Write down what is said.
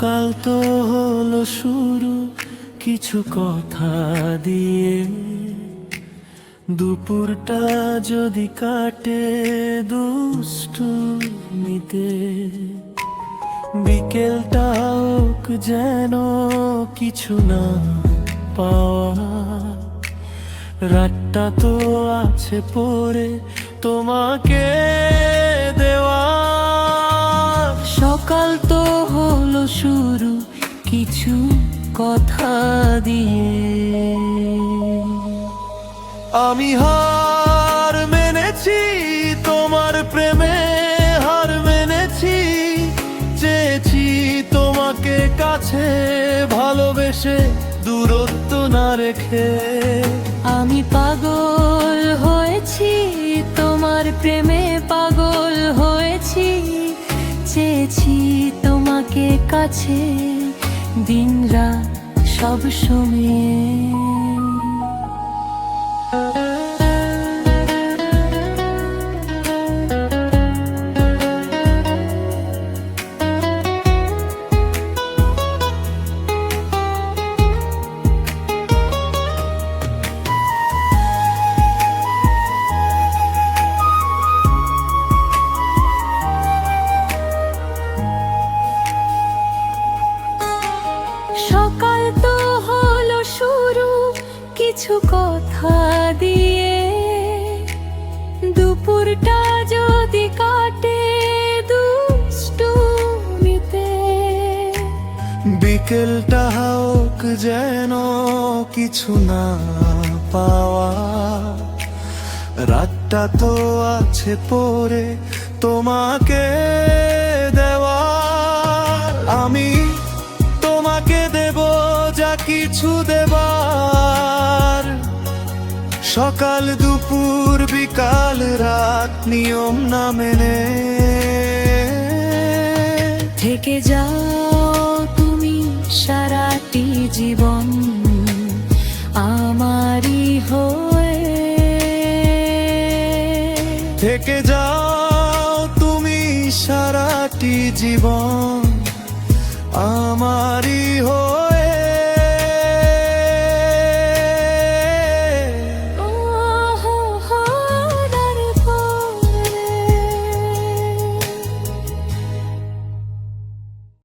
সকাল তো হলো শুরু কিছু কথা দিয়ে, দুপুরটা যদি কাটে দুষ্টুমিতে, বিকেলটা হোক যেন কিছু না পাওয়া, রাতটা তো আছে পড়ে তোমাকে দেওয়া। সকাল তো হলো শুরু কিছু কথা দিয়ে, আমি হার মেনেছি তোমার প্রেমে, হার মেনেছি, চেয়েছি তোমাকে কাছে ভালোবেসে দূরত্ব না রেখে। আমি পাগল হয়েছি তোমার প্রেমে, পাগল হয়েছি, চেয়েছি তোমাকে কাছে দিন রাত সব সময়। সকাল তো হলো শুরু কিছু কথা দিয়ে, দুপুরটা যদি কাটে দুষ্টুমিতে, বিকেলটা হোক যেন কিছু না পাওয়া, রাতটা তো আছে পড়ে তোমাকে দেওয়া। আমি তোমাকে দেব যা কিছু দেবার, সকাল দুপুর বিকাল রাত নিয়ম না মেনে। থেকে যাও তুমি সারাটি জীবন আমারই হয়ে, থেকে যাও তুমি সারাটি জীবন